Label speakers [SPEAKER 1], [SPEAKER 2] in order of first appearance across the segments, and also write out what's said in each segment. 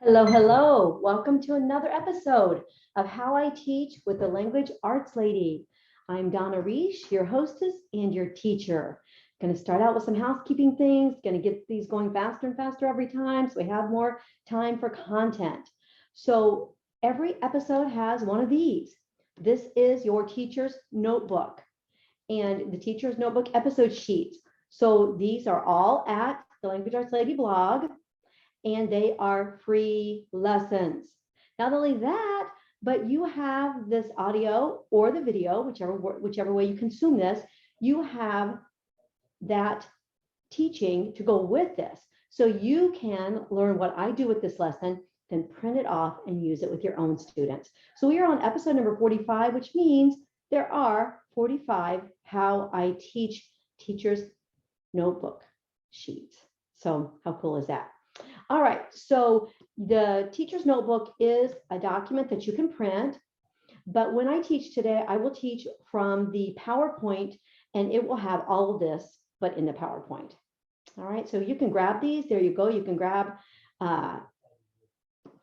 [SPEAKER 1] Hello, hello. Welcome to another episode of How I Teach with the Language Arts Lady. I'm Donna Reish, your hostess and your teacher. Going to start out with some housekeeping things, going to get these going faster and faster every time so we have more time for content. So every episode has one of these. This is your teacher's notebook and the teacher's notebook episode sheets. So these are all at the Language Arts Lady blog, and they are free lessons. Not only that, but you have this audio or the video, whichever way you consume this, you have that teaching to go with this. So you can learn what I do with this lesson, then print it off and use it with your own students. So we are on episode number 45, which means there are 45 How I Teach teachers notebook sheets. So how cool is that? All right, so the teacher's notebook is a document that you can print, but when I teach today, I will teach from the PowerPoint, and it will have all of this, but in the PowerPoint. All right, so you can grab these. There you go. You can grab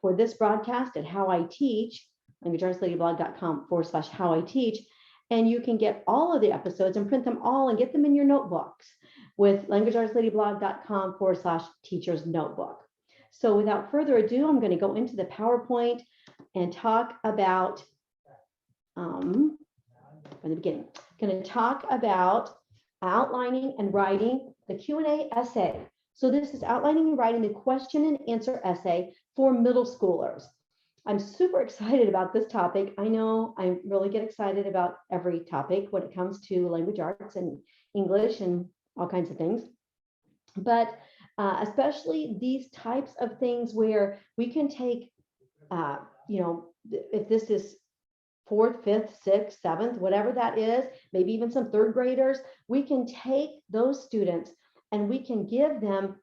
[SPEAKER 1] for this broadcast at How I Teach, languageartsladyblog.com/how I teach, and you can get all of the episodes and print them all and get them in your notebooks with languageartsladyblog.com/teacher's notebook. So without further ado, I'm going to go into the PowerPoint and talk about, from the beginning, I'm going to talk about outlining and writing the Q&A essay. So this is outlining and writing the question and answer essay for middle schoolers. I'm super excited about this topic. I know I really get excited about every topic when it comes to language arts and English and all kinds of things. But especially these types of things where we can take, if this is 4th, 5th, 6th, 7th, whatever that is, maybe even some 3rd graders, we can take those students and we can give them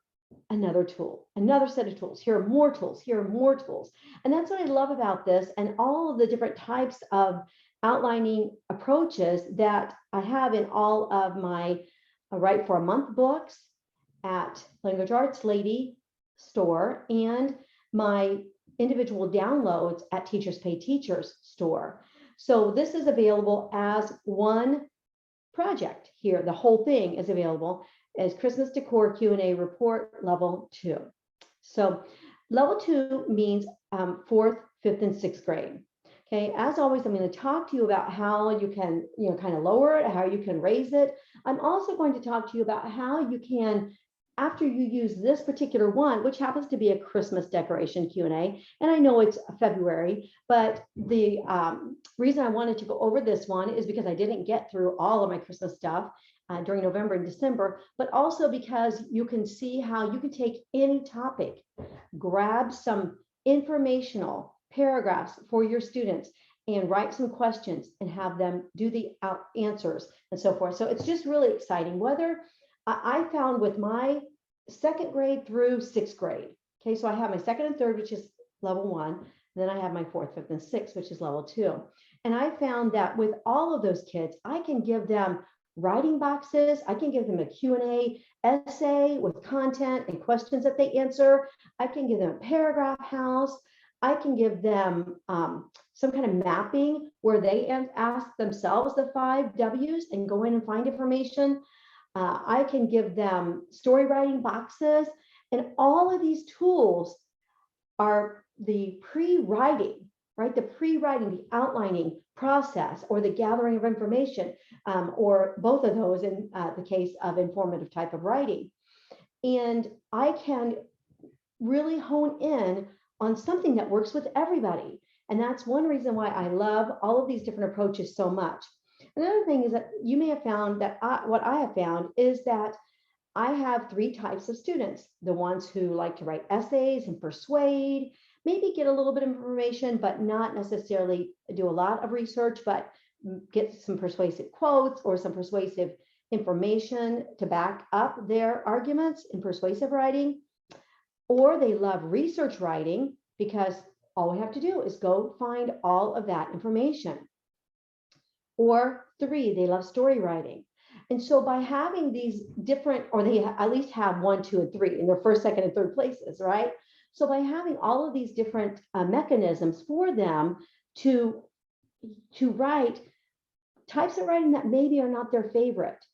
[SPEAKER 1] another tool, another set of tools. Here are more tools, here are more tools. And that's what I love about this and all of the different types of outlining approaches that I have in all of my Write for a Month books at Language Arts Lady store and my individual downloads at Teachers Pay Teachers store. So this is available as one project here. The whole thing is available as Christmas Decor Q&A Report Level 2. So Level 2 means 4th, 5th, and 6th grade. Okay, as always, I'm going to talk to you about how you can, kind of lower it, how you can raise it. I'm also going to talk to you about how you can, after you use this particular one, which happens to be a Christmas decoration Q&A, and I know it's February, but the reason I wanted to go over this one is because I didn't get through all of my Christmas stuff during November and December, but also because you can see how you can take any topic, grab some informational paragraphs for your students and write some questions and have them do the answers and so forth. So it's just really exciting. Whether I found with my 2nd grade through 6th grade. Okay, so I have my 2nd and 3rd, which is level 1. And then I have my 4th, 5th, and 6th, which is level 2. And I found that with all of those kids, I can give them writing boxes. I can give them a Q&A essay with content and questions that they answer. I can give them a paragraph house. I can give them some kind of mapping where they ask themselves the 5 W's and go in and find information. I can give them story writing boxes, and all of these tools are the pre-writing, right? The pre-writing, the outlining process, or the gathering of information, or both of those in the case of informative type of writing. And I can really hone in on something that works with everybody. And that's one reason why I love all of these different approaches so much. Another thing is that you may have found that what I have found is that I have 3 types of students. The ones who like to write essays and persuade, maybe get a little bit of information, but not necessarily do a lot of research, but get some persuasive quotes or some persuasive information to back up their arguments in persuasive writing. Or they love research writing because all we have to do is go find all of that information. Or 3, they love story writing. And so by having these different, or they at least have 1, 2, and 3 in their 1st, 2nd, and 3rd places, right? So by having all of these different mechanisms for them to write types of writing that maybe are not their favorite,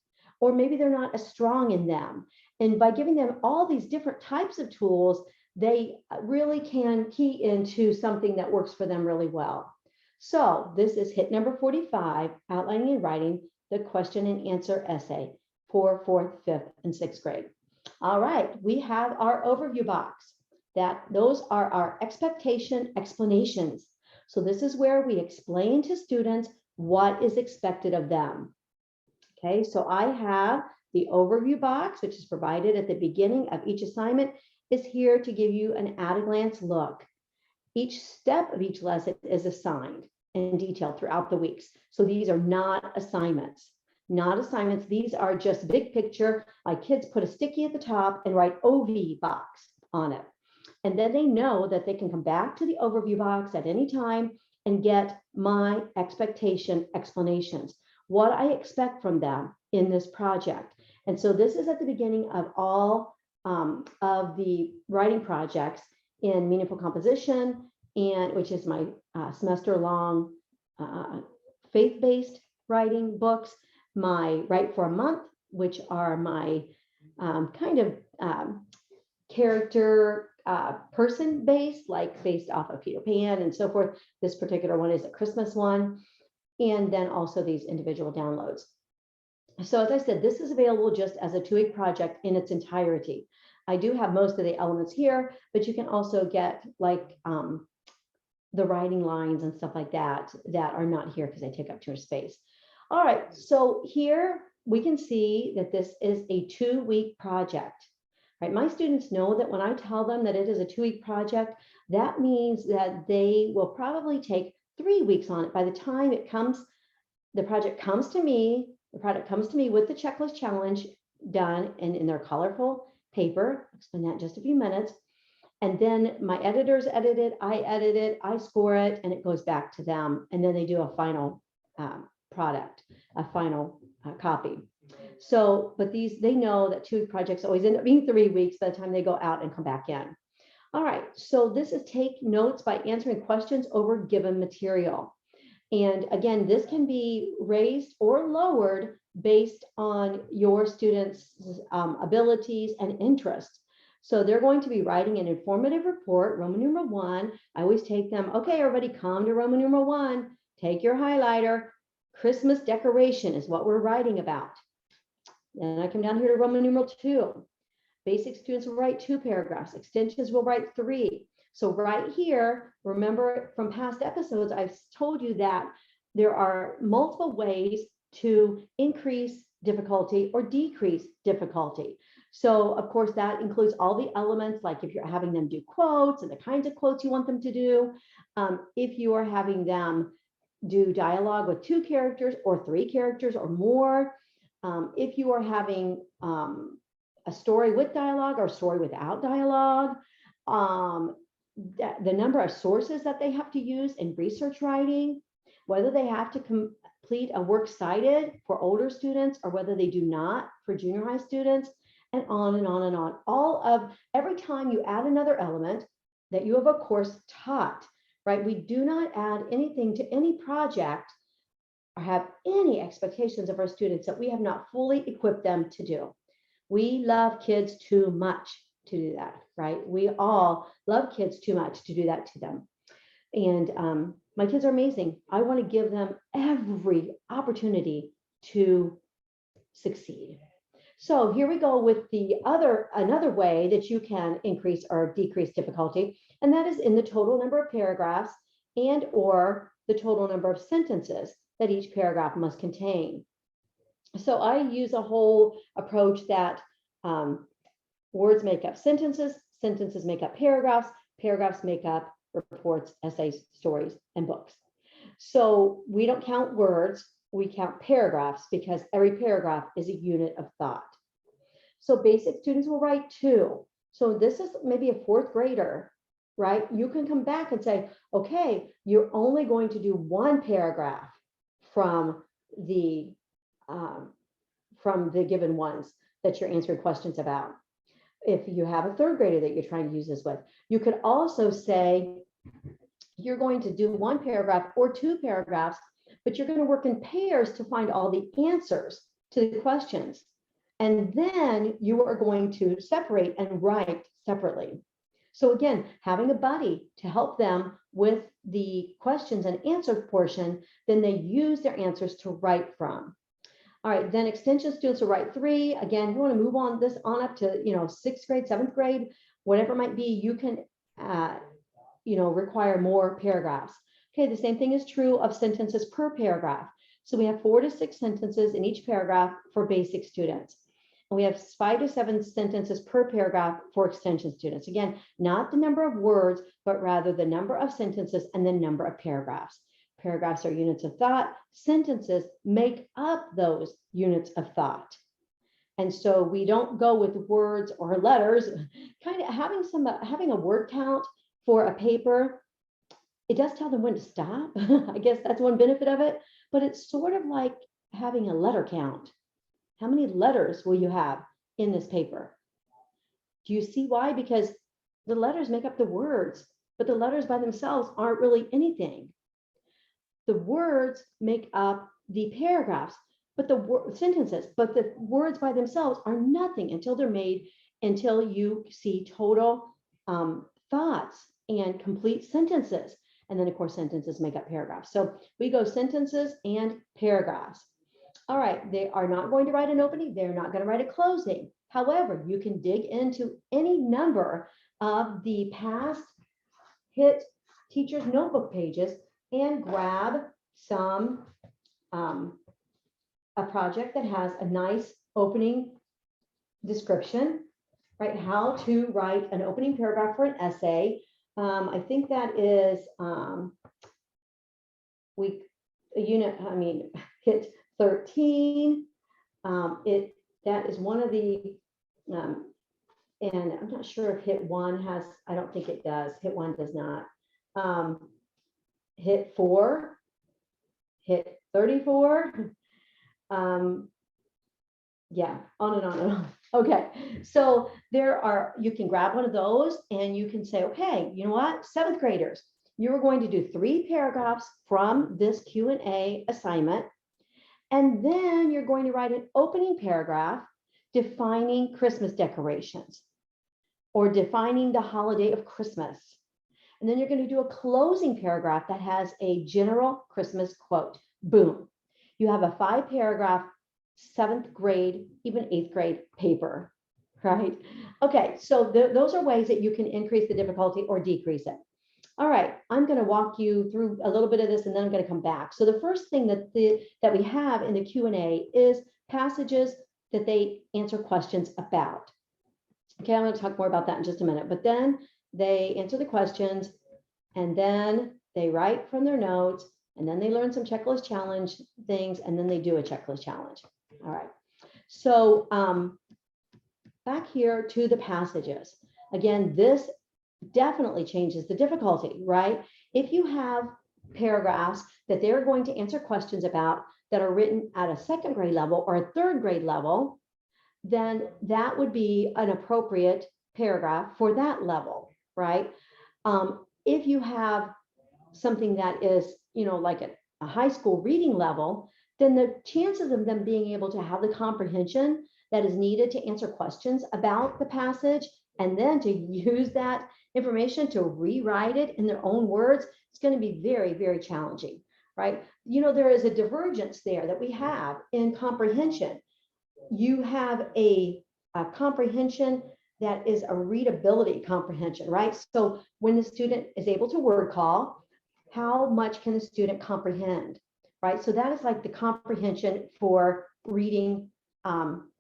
[SPEAKER 1] or maybe they're not as strong in them. And by giving them all these different types of tools, they really can key into something that works for them really well. So this is hit number 45, outlining and writing the question and answer essay for 4th, 5th, and 6th grade. All right, we have our overview box. Those are our expectation explanations. So this is where we explain to students what is expected of them. Okay, so I have the overview box, which is provided at the beginning of each assignment, is here to give you an at-a-glance look. Each step of each lesson is assigned and detailed throughout the weeks. So these are not assignments. Not assignments. These are just big picture. My kids put a sticky at the top and write OV box on it. And then they know that they can come back to the overview box at any time and get my expectation explanations, what I expect from them in this project. And so this is at the beginning of all of the writing projects in meaningful composition, and which is my semester-long faith-based writing books, my Write for a Month, which are my kind of character person based, like based off of Peter Pan and so forth. This particular one is a Christmas one, and then also these individual downloads. So as I said, this is available just as a 2-week project in its entirety. I do have most of the elements here, but you can also get like the writing lines and stuff like that are not here because they take up too much space. All right, so here we can see that this is a 2-week project. Right? My students know that when I tell them that it is a 2-week project, that means that they will probably take 3 weeks on it. By the time it comes, the project comes to me, the product comes to me with the checklist challenge done and in their colorful paper. I'll explain that in just a few minutes. And then my editors edit it, I score it, and it goes back to them. And then they do a final product, a final copy. So, but they know that 2-week projects always end up being 3 weeks by the time they go out and come back in. All right, so this is take notes by answering questions over given material. And again, this can be raised or lowered based on your students' abilities and interests. So they're going to be writing an informative report, Roman numeral 1. I always take them, okay, everybody come to Roman numeral 1, take your highlighter. Christmas decoration is what we're writing about. Then I come down here to Roman numeral 2. Basic students will write 2 paragraphs. Extensions will write 3. So right here, remember from past episodes, I've told you that there are multiple ways to increase difficulty or decrease difficulty. So of course, that includes all the elements, like if you're having them do quotes and the kinds of quotes you want them to do. If you are having them do dialogue with 2 characters or 3 characters or more. If you are having a story with dialogue or a story without dialogue, the number of sources that they have to use in research writing, whether they have to complete a works cited for older students or whether they do not for junior high students, and on and on and on. Every time you add another element that you have, of course, taught, right? We do not add anything to any project or have any expectations of our students that we have not fully equipped them to do. We love kids too much to do that, right? We all love kids too much to do that to them. And my kids are amazing. I want to give them every opportunity to succeed. So here we go with another way that you can increase or decrease difficulty, and that is in the total number of paragraphs and or the total number of sentences that each paragraph must contain. So I use a whole approach that words make up sentences, sentences make up paragraphs, paragraphs make up reports, essays, stories, and books. So we don't count words, we count paragraphs because every paragraph is a unit of thought. So basic students will write 2. So this is maybe a 4th grader, right? You can come back and say, okay, you're only going to do 1 paragraph from the given ones that you're answering questions about. if you have a third grader that you're trying to use this with. You could also say you're going to do one paragraph or two paragraphs, but you're going to work in pairs to find all the answers to the questions. And then you are going to separate and write separately. So again, having a buddy to help them with the questions and answer portion, then they use their answers to write from. All right, then extension students will write 3. Again, you want to move on this on up to, 6th grade, 7th grade, whatever it might be, you can, require more paragraphs. Okay, the same thing is true of sentences per paragraph. So we have 4 to 6 sentences in each paragraph for basic students. And we have 5 to 7 sentences per paragraph for extension students. Again, not the number of words, but rather the number of sentences and the number of paragraphs. Paragraphs are units of thought. Sentences make up those units of thought. And so we don't go with words or letters. Kind of having a word count for a paper, it does tell them when to stop. I guess that's one benefit of it, but it's sort of like having a letter count. How many letters will you have in this paper? Do you see why? Because the letters make up the words, but the letters by themselves aren't really anything. The words make up the paragraphs, but the sentences, but the words by themselves are nothing until they're made, until you see total thoughts and complete sentences. And then of course, sentences make up paragraphs. So we go sentences and paragraphs. All right, they are not going to write an opening. They're not going to write a closing. However, you can dig into any number of the past HIT teachers notebook pages and grab some, a project that has a nice opening description, right? How to write an opening paragraph for an essay. I think that is HIT 13. That is one of the, and I'm not sure if HIT 1 has, I don't think it does. HIT 1 does not. HIT 4, HIT 34. Yeah, on and on and on. Okay, so you can grab one of those and you can say, okay, you know what, 7th graders, you're going to do 3 paragraphs from this Q&A assignment. And then you're going to write an opening paragraph defining Christmas decorations or defining the holiday of Christmas. And then you're going to do a closing paragraph that has a general Christmas quote. Boom. You have a 5-paragraph 7th grade, even 8th grade paper, right? Okay, so those are ways that you can increase the difficulty or decrease it. All right, I'm going to walk you through a little bit of this and then I'm going to come back. So the first thing that we have in the Q&A is passages that they answer questions about. Okay, I'm going to talk more about that in just a minute, but then they answer the questions and then they write from their notes and then they learn some checklist challenge things and then they do a checklist challenge. All right, so back here to the passages. Again, this definitely changes the difficulty, right? If you have paragraphs that they're going to answer questions about that are written at a 2nd grade level or a 3rd grade level, then that would be an appropriate paragraph for that level, right? If you have something that is, like a high school reading level, then the chances of them being able to have the comprehension that is needed to answer questions about the passage and then to use that information to rewrite it in their own words, it's going to be very, very challenging, right? There is a divergence there that we have in comprehension. You have a comprehension that is a readability comprehension, right? So when the student is able to word call, how much can the student comprehend, right? So that is like the comprehension for reading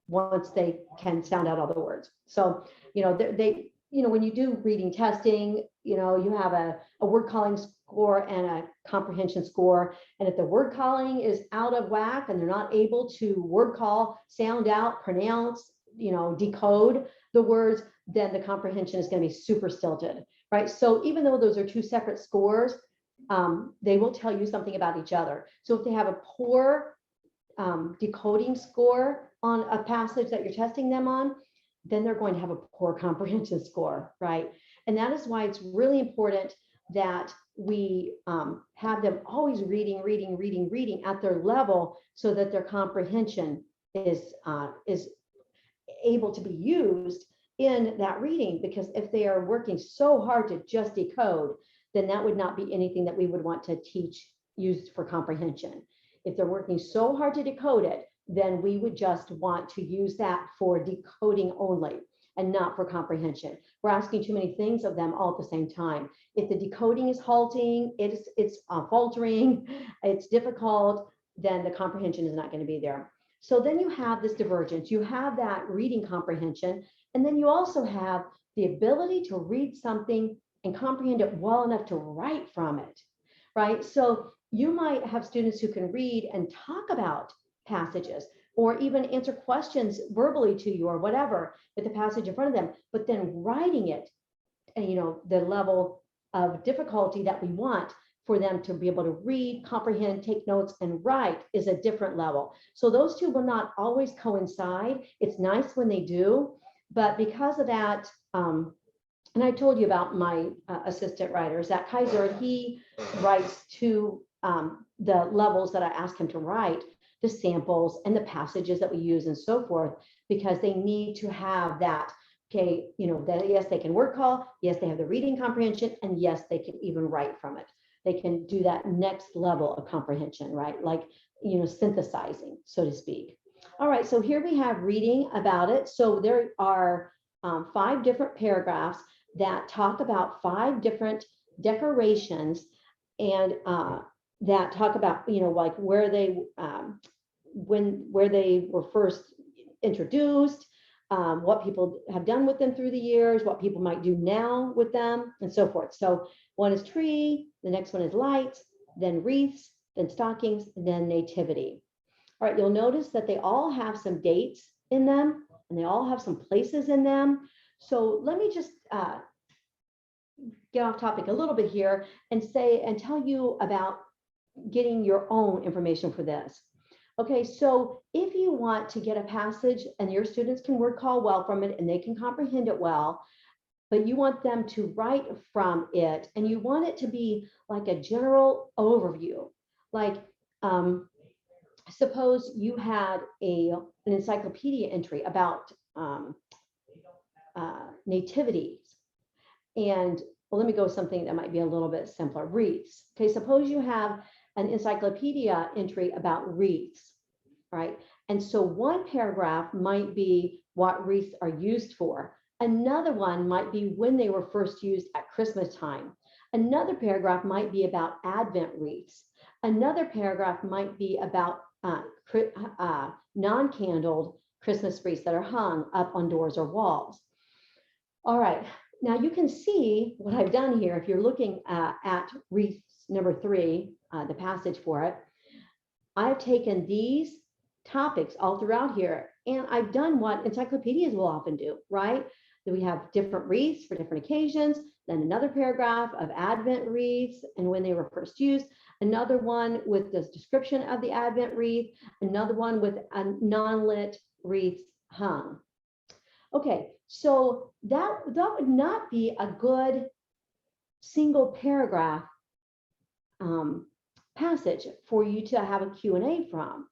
[SPEAKER 1] once they can sound out all the words. So, when you do reading testing, you have a word calling score and a comprehension score. And if the word calling is out of whack and they're not able to word call, sound out, pronounce, decode the words, then the comprehension is going to be super stilted, right? So even though those are 2 separate scores, they will tell you something about each other. So if they have a poor decoding score on a passage that you're testing them on, then they're going to have a poor comprehension score, right? And that is why it's really important that we have them always reading at their level so that their comprehension is able to be used in that reading. Because if they are working so hard to just decode, then that would not be anything that we would want to teach used for comprehension. If they're working so hard to decode it, then we would just want to use that for decoding only and not for comprehension. We're asking too many things of them all at the same time. If the decoding is halting, it's faltering, it's difficult, then the comprehension is not going to be there. So then you have this divergence. You have that reading comprehension, and then you also have the ability to read something and comprehend it well enough to write from it, right? So you might have students who can read and talk about passages, or even answer questions verbally to you or whatever with the passage in front of them, but then writing it, and the level of difficulty that we want for them to be able to read, comprehend, take notes, and write is a different level. So those two will not always coincide. It's nice when they do, but because of that, and I told you about my assistant writer, Zach Kaiser, he writes to the levels that I ask him to write, the samples and the passages that we use and so forth, because they need to have that, okay, that yes, they can word call, yes, they have the reading comprehension, and yes, they can even write from it. They can do that next level of comprehension, right? Like, synthesizing, so to speak. All right, so here we have reading about it. So there are 5 different paragraphs that talk about 5 different decorations, and that talk about, like where they where they were first introduced, what people have done with them through the years, what people might do now with them, and so forth. So one is tree, the next one is lights, then wreaths, then stockings, and then nativity. All right, you'll notice that they all have some dates in them, and they all have some places in them. So let me just get off topic a little bit here and tell you about getting your own information for this. Okay, so if you want to get a passage and your students can word call well from it and they can comprehend it well, but you want them to write from it, and you want it to be like a general overview. Like, suppose you had an encyclopedia entry about nativities, and well, let me go with something that might be a little bit simpler, wreaths. Okay, suppose you have an encyclopedia entry about wreaths, right? And so one paragraph might be what wreaths are used for. Another one might be when they were first used at Christmas time. Another paragraph might be about Advent wreaths. Another paragraph might be about non-candled Christmas wreaths that are hung up on doors or walls. All right, now you can see what I've done here. If you're looking at wreaths number 3, the passage for it, I've taken these topics all throughout here, and I've done what encyclopedias will often do, right? That we have different wreaths for different occasions, then another paragraph of Advent wreaths and when they were first used, another one with the description of the Advent wreath, another one with a non-lit wreaths hung. Okay, so that would not be a good single paragraph passage for you to have a Q&A from,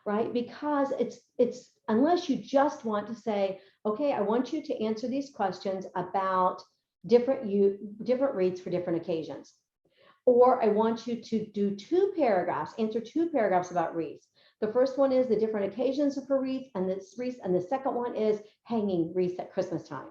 [SPEAKER 1] right? Because it's unless you just want to say, okay, I want you to answer these questions about different wreaths for different occasions. Or I want you to do 2 paragraphs, answer 2 paragraphs about wreaths. The first one is the different occasions for wreaths, and the second one is hanging wreaths at Christmas time.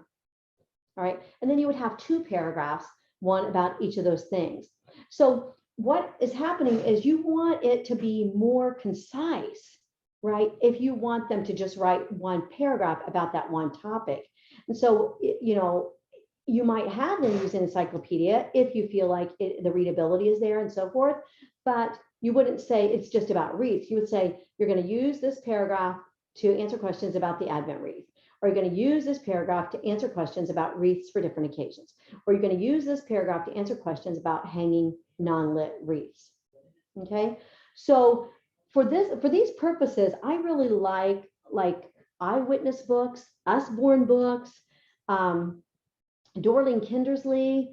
[SPEAKER 1] All right, and then you would have 2 paragraphs, one about each of those things. So what is happening is you want it to be more concise, right? If you want them to just write 1 paragraph about that one topic. And so, you might have them use an encyclopedia if you feel like the readability is there and so forth, but you wouldn't say it's just about wreaths. You would say you're going to use this paragraph to answer questions about the Advent wreath, or you're going to use this paragraph to answer questions about wreaths for different occasions, or you're going to use this paragraph to answer questions about hanging non-lit wreaths. Okay, so for these purposes, I really like eyewitness books, Usborne books, Dorling Kindersley.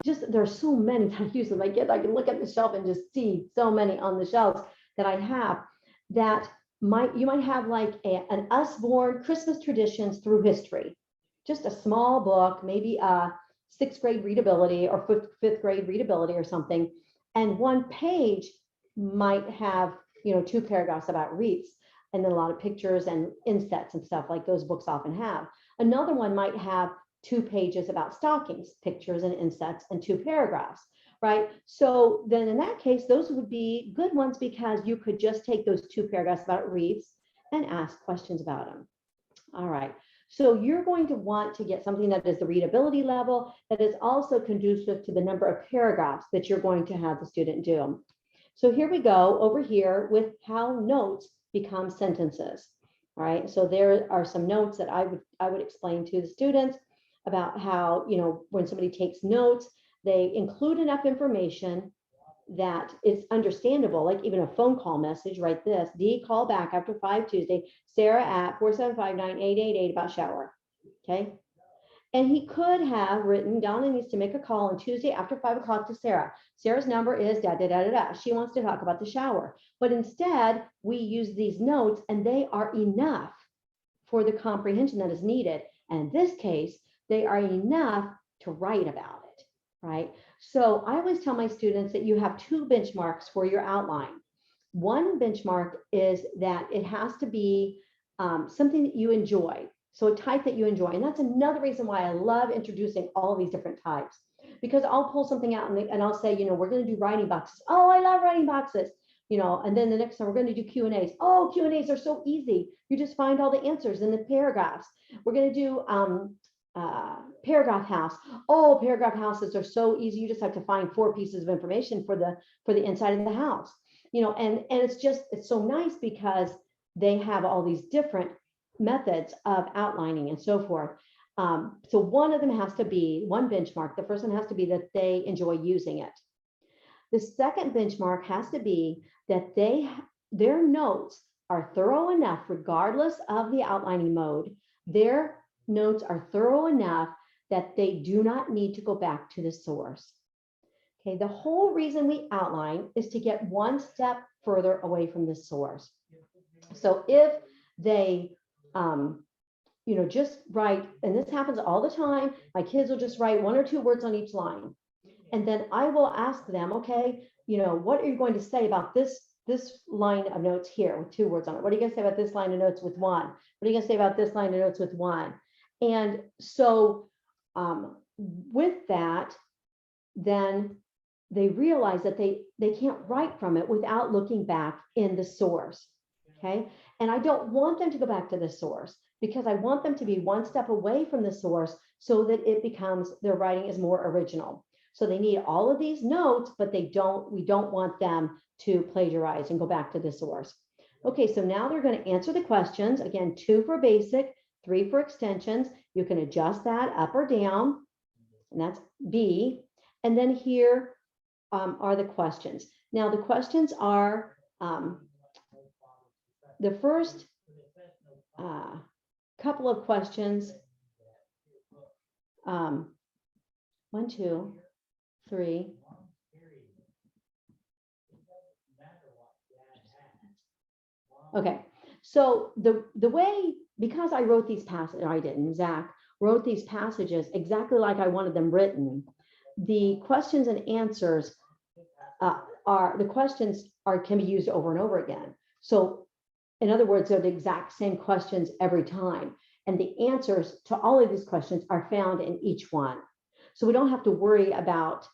[SPEAKER 1] Just there's so many that I use them. I can look at the shelf and just see so many on the shelves that I have that you might have like an Usborne Christmas Traditions Through History, just a small book, maybe a 6th grade readability or 5th grade readability or something. And one page might have, 2 paragraphs about wreaths and then a lot of pictures and insets and stuff like those books often have. Another one might have 2 pages about stockings, pictures and insets, and 2 paragraphs, right? So then in that case, those would be good ones because you could just take those 2 paragraphs about wreaths and ask questions about them. All right. So you're going to want to get something that is the readability level that is also conducive to the number of paragraphs that you're going to have the student do. So here we go over here with how notes become sentences. All right. So there are some notes that I would explain to the students about how, when somebody takes notes, they include enough information that it's understandable, like even a phone call message, write this, D, call back after 5 Tuesday, Sarah at 475-9888 about shower, okay? And he could have written, Donna needs to make a call on Tuesday after 5 o'clock to Sarah. Sarah's number is da, da, da, da, da. She wants to talk about the shower. But instead, we use these notes and they are enough for the comprehension that is needed. And in this case, they are enough to write about it, right? So I always tell my students that you have 2 benchmarks for your outline. One benchmark is that it has to be something that you enjoy. So a type that you enjoy. And that's another reason why I love introducing all of these different types, because I'll pull something out and I'll say, we're going to do writing boxes. Oh, I love writing boxes. And then the next time we're going to do Q&As. Oh, Q&As are so easy. You just find all the answers in the paragraphs. We're going to do paragraph house. Oh, paragraph houses are so easy. You just have to find 4 pieces of information for the inside of the house. And it's so nice because they have all these different methods of outlining and so forth. So one of them has to be one benchmark. The first one has to be that they enjoy using it. The second benchmark has to be that their notes are thorough enough, regardless of the outlining mode. Their notes are thorough enough that they do not need to go back to the source. Okay, the whole reason we outline is to get one step further away from the source. So if they, just write, and this happens all the time, my kids will just write 1 or 2 words on each line. And then I will ask them, okay, what are you going to say about this line of notes here with 2 words on it? What are you going to say about this line of notes with 1? What are you going to say about this line of notes with 1? And so with that, then they realize that they can't write from it without looking back in the source, okay? And I don't want them to go back to the source because I want them to be one step away from the source so that it becomes, their writing is more original. So they need all of these notes, but we don't want them to plagiarize and go back to the source. Okay, so now they're going to answer the questions. Again, 2 for basic, 3 for extensions. You can adjust that up or down, and that's B. And then here are the questions. Now the questions are the first couple of questions. 1, 2, 3. Okay, so the way, because I wrote these passages, I didn't, Zach wrote these passages exactly like I wanted them written. The questions and answers can be used over and over again. So in other words, they're the exact same questions every time. And the answers to all of these questions are found in each one. So we don't have to worry about,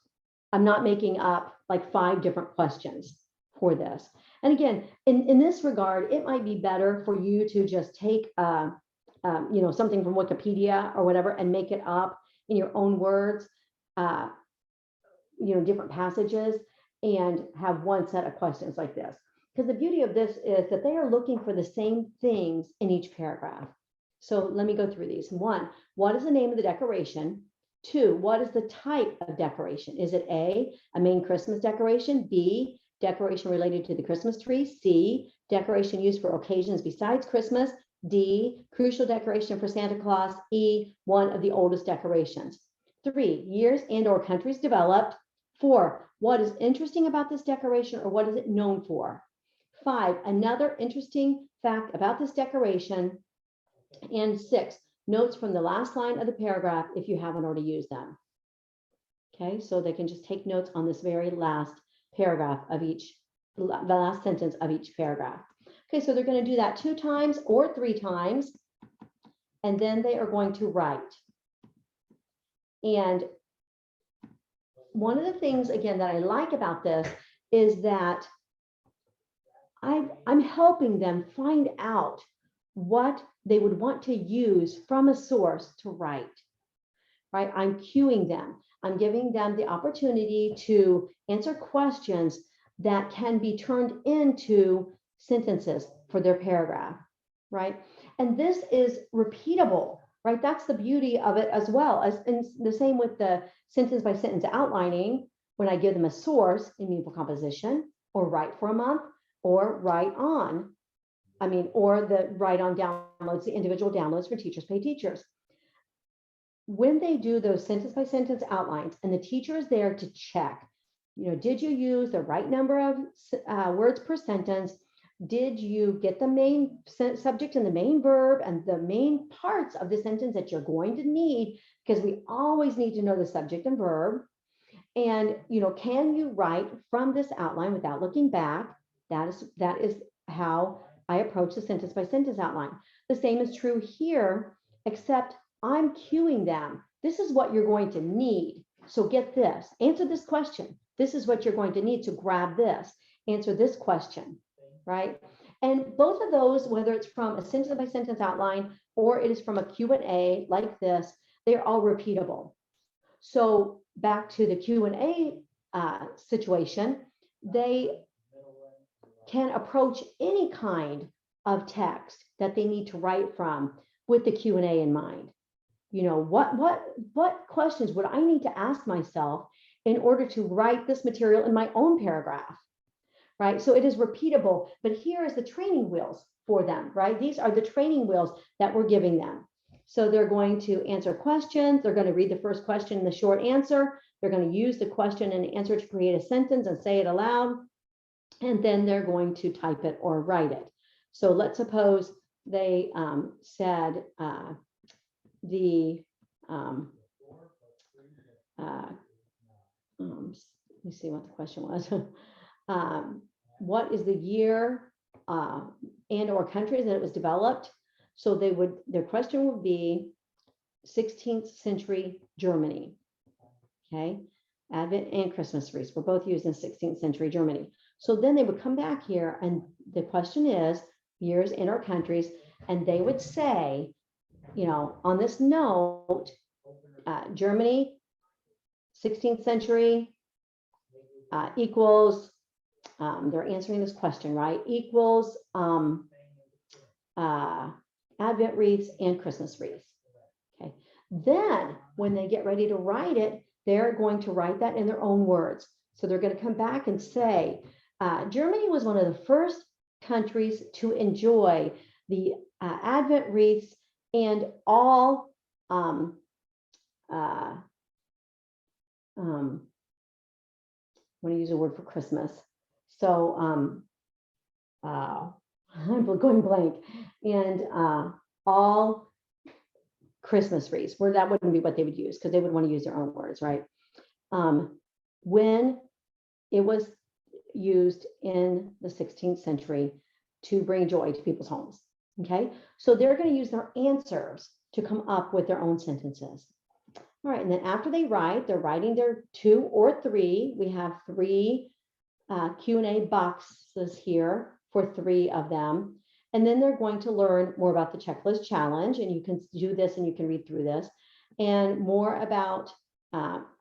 [SPEAKER 1] I'm not making up like 5 different questions for this. And again, in this regard, it might be better for you to just take something from Wikipedia or whatever and make it up in your own words, different passages, and have one set of questions like this. Because the beauty of this is that they are looking for the same things in each paragraph. So let me go through these. 1, what is the name of the decoration? 2, what is the type of decoration? Is it A, main Christmas decoration? B, decoration related to the Christmas tree. C, decoration used for occasions besides Christmas. D, crucial decoration for Santa Claus. E, one of the oldest decorations. 3, years and or countries developed. 4, what is interesting about this decoration or what is it known for? 5, another interesting fact about this decoration. And 6, notes from the last line of the paragraph if you haven't already used them. Okay, so they can just take notes on this very last paragraph of each, the last sentence of each paragraph. Okay, so they're going to do that 2 times or 3 times, and then they are going to write. And one of the things, again, that I like about this is that I'm helping them find out what they would want to use from a source to write, right? I'm cueing them. I'm giving them the opportunity to answer questions that can be turned into sentences for their paragraph, right? And this is repeatable, right? That's the beauty of it as well. As and the same with the sentence by sentence outlining, when I give them a source in meaningful composition, or write for a month, or write on, or the write on downloads, the individual downloads for Teachers Pay Teachers. When they do those sentence by sentence outlines and the teacher is there to check, did you use the right number of words per sentence? Did you get the main subject and the main verb and the main parts of the sentence that you're going to need? Because we always need to know the subject and verb. And, can you write from this outline without looking back? That is how I approach the sentence by sentence outline. The same is true here, except I'm cueing them. This is what you're going to need. So get this, answer this question. This is what you're going to need to grab this, answer this question, right? And both of those, whether it's from a sentence by sentence outline or it is from a Q&A like this, they're all repeatable. So back to the Q&A situation, they can approach any kind of text that they need to write from with the Q&A in mind. What questions would I need to ask myself in order to write this material in my own paragraph, right? So it is repeatable, but here is the training wheels for them, right? These are the training wheels that we're giving them. So they're going to answer questions. They're going to read the first question and the short answer. They're going to use the question and answer to create a sentence and say it aloud. And then they're going to type it or write it. So let's suppose they said let me see what the question was. What is the year and or countries that it was developed? So their question would be 16th century Germany. Okay, Advent and Christmas wreaths were both used in 16th century Germany. So then they would come back here and the question is years and or countries, and they would say, on this note, Germany, 16th century equals, they're answering this question, right? Equals Advent wreaths and Christmas wreaths. Okay. Then when they get ready to write it, they're going to write that in their own words. So they're going to come back and say, Germany was one of the first countries to enjoy the Advent wreaths and all I want to use a word for Christmas. So I'm going blank. And all Christmas wreaths, where that wouldn't be what they would use because they would want to use their own words, right? When it was used in the 16th century to bring joy to people's homes. Okay, so they're going to use their answers to come up with their own sentences. All right, and then after they write, they're writing their 2 or 3. We have 3 Q&A boxes here for 3 of them. And then they're going to learn more about the checklist challenge, and you can do this and you can read through this, and more about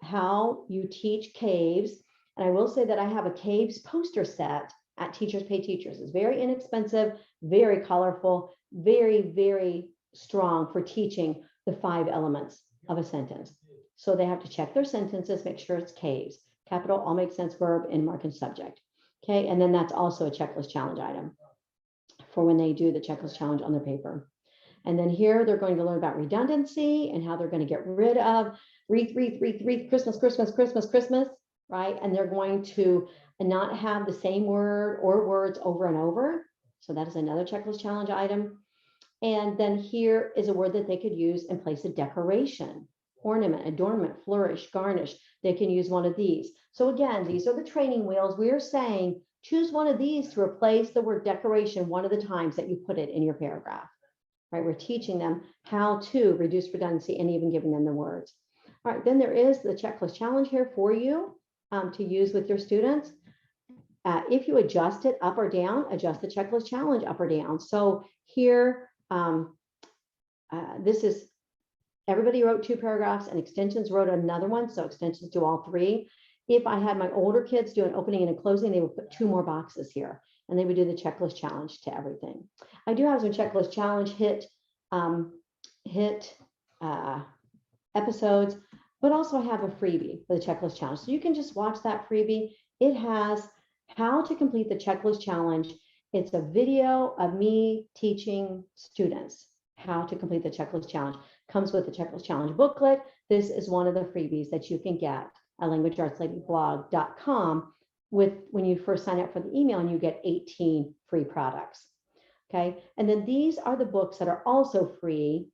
[SPEAKER 1] how you teach caves. And I will say that I have a caves poster set at Teachers Pay Teachers. It's very inexpensive, very colorful, very, very strong for teaching the 5 elements of a sentence. So they have to check their sentences, make sure it's caves, capital, all make sense verb, and mark and subject. Okay, and then that's also a checklist challenge item for when they do the checklist challenge on their paper. And then here they're going to learn about redundancy and how they're going to get rid of wreath, Christmas, Christmas, Christmas, Christmas, right? And they're going to not have the same word or words over and over. So that is another checklist challenge item. And then here is a word that they could use in place of decoration, ornament, adornment, flourish, garnish. They can use one of these. So again, these are the training wheels. We're saying choose one of these to replace the word decoration one of the times that you put it in your paragraph. Right, we're teaching them how to reduce redundancy and even giving them the words. All right, then there is the checklist challenge here for you to use with your students. If you adjust it up or down, adjust the checklist challenge up or down. So here, this is, everybody wrote 2 paragraphs and extensions wrote another one. So extensions do all 3. If I had my older kids do an opening and a closing, they would put 2 more boxes here. And they would do the checklist challenge to everything. I do have some checklist challenge hit episodes, but also I have a freebie for the checklist challenge. So you can just watch that freebie. It has how to complete the checklist challenge. It's a video of me teaching students how to complete the checklist challenge. Comes with the checklist challenge booklet. This is one of the freebies that you can get at languageartsLadyblog.com when you first sign up for the email, and you get 18 free products. Okay, and then these are the books that are also free,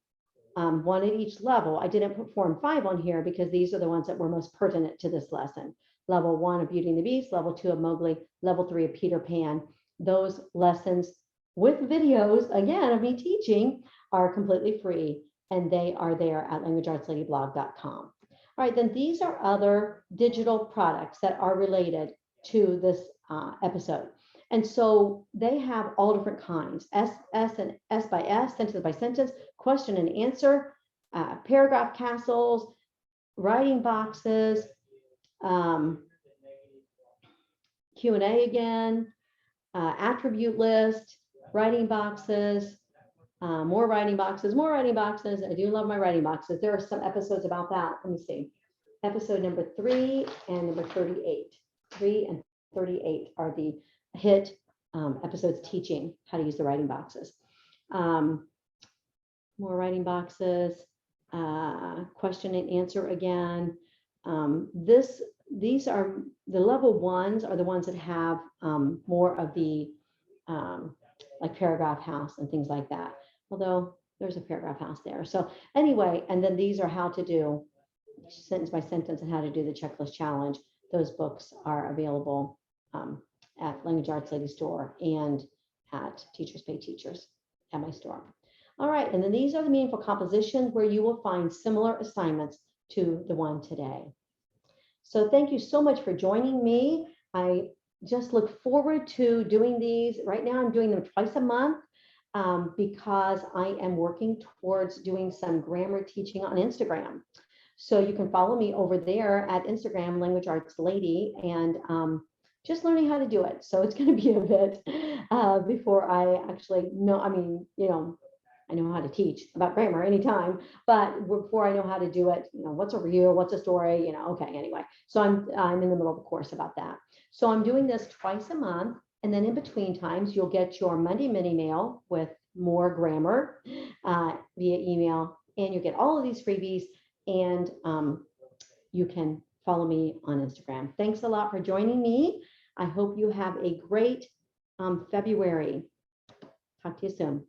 [SPEAKER 1] one at each level. I didn't put 4 and 5 on here because these are the ones that were most pertinent to this lesson. Level 1 of Beauty and the Beast, level 2 of Mowgli, level 3 of Peter Pan. Those lessons with videos, again, of me teaching are completely free, and they are there at languageartsLadyblog.com. All right, then these are other digital products that are related to this episode. And so they have all different kinds, S and S by S, sentence by sentence, question and answer, paragraph castles, writing boxes, Q&A again, attribute list, writing boxes, more writing boxes, more writing boxes. I do love my writing boxes. There are some episodes about that. Let me see. Episode number 3 and number 38. 3 and 38 are the hit episodes teaching how to use the writing boxes. More writing boxes, question and answer again. These are the level 1s are the ones that have more of the like paragraph house and things like that. Although there's a paragraph house there. So anyway, and then these are how to do sentence by sentence and how to do the checklist challenge. Those books are available at Language Arts Lady store and at Teachers Pay Teachers at my store. All right, and then these are the meaningful compositions where you will find similar assignments to the one today. So thank you so much for joining me. I just look forward to doing these. Right now I'm doing them twice a month because I am working towards doing some grammar teaching on Instagram. So you can follow me over there at Instagram, Language Arts Lady, and just learning how to do it. So it's going to be a bit before I actually know, I mean, you know, I know how to teach about grammar anytime, but before I know how to do it, you know, what's a reel, what's a story, you know, okay, anyway. So I'm in the middle of a course about that. So I'm doing this twice a month, and then in between times, you'll get your Monday mini mail with more grammar via email, and you get all of these freebies, and you can follow me on Instagram. Thanks a lot for joining me. I hope you have a great February. Talk to you soon.